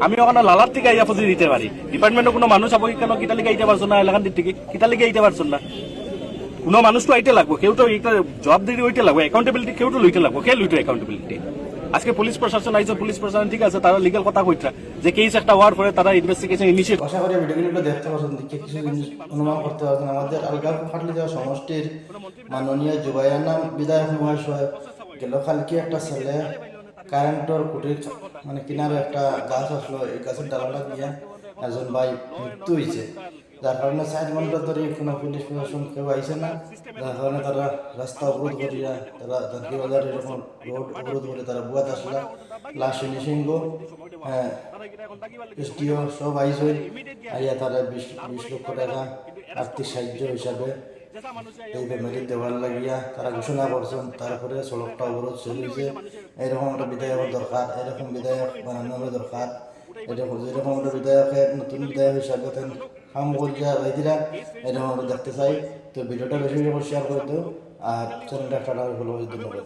আমি ওখানে লালার থেকে আইয়া ফসি দিতে পারি, ডিপার্টমেন্টে কোনো মানুষ আবো কেন কিতা লিগে আইতে পারছো না, এলাকার দিক থেকে কিতা লিগে আইতে পারছো না, কোনো মানুষ তো আইতে লাগবো, কেউ তো একটা জবাব দিয়ে ওইটা লাগবো, অ্যাকাউন্টেবিলিটি কেউ তো লইতে লাগবো, কে লইতো অ্যাকাউন্টেবিলিটি? আজকে পুলিশ প্রশাসন আইছে, পুলিশ প্রশাসন ঠিক আছে, তারা লিগাল কথা কইতা যে কেস একটা হওয়ার পরে তারা ইনভেস্টিগেশন ইনিশিয়েট। আশা করি ভিডিওগুলো দেখতে পাচ্ছেন, দেখে কিছু জিনিস অনুমান করতে পারছেন। আমাদের আলগাপুর খাটলি দেওয়া সমষ্টির মাননীয় জুবাইয়ানা বিধায়ক মহাশয় গেল কালকে একটা ছেলে কারেন্টর কুটির মানে কিনারে একটা গাছ আসলো, এই গাছের ডালাটা দিয়ে একজন ভাই মৃত্যু হয়েছে, যার কারণে 4 ঘন্টা ধরে কোনো পুলিশ প্রশাসন কেউ আইছে না, যার কারণে তারা রাস্তা অবরোধ করিয়া তারা জাতীয় বাজার এরকম রোড অবরোধ করে তারা বুয়াত আসলা লাশ নিসিংহ এসডিও সব আইসই আইয়া তারা 20 লক্ষ টাকা আর্থিক সাহায্য হিসাবে এই ফ্যামিলি দেওয়ার লাগিয়া তারা ঘোষণা করছেন। তারপরে সড়কটা অবরোধ চলেছে। এরকম একটা বিধায়ক দরকার, এরকম বিধায়ক বানানোর দরকার, এরকম যেরকম একটা বিধায়কের নতুন বিধায়ক হিসাবে কাম করিয়া বাইদিরা এরকম আমরা দেখতে চাই। তো ভিডিওটা বেশি বেশি শেয়ার করে দিও আর চ্যানেলটা একটা ফলো করে ধন্যবাদ।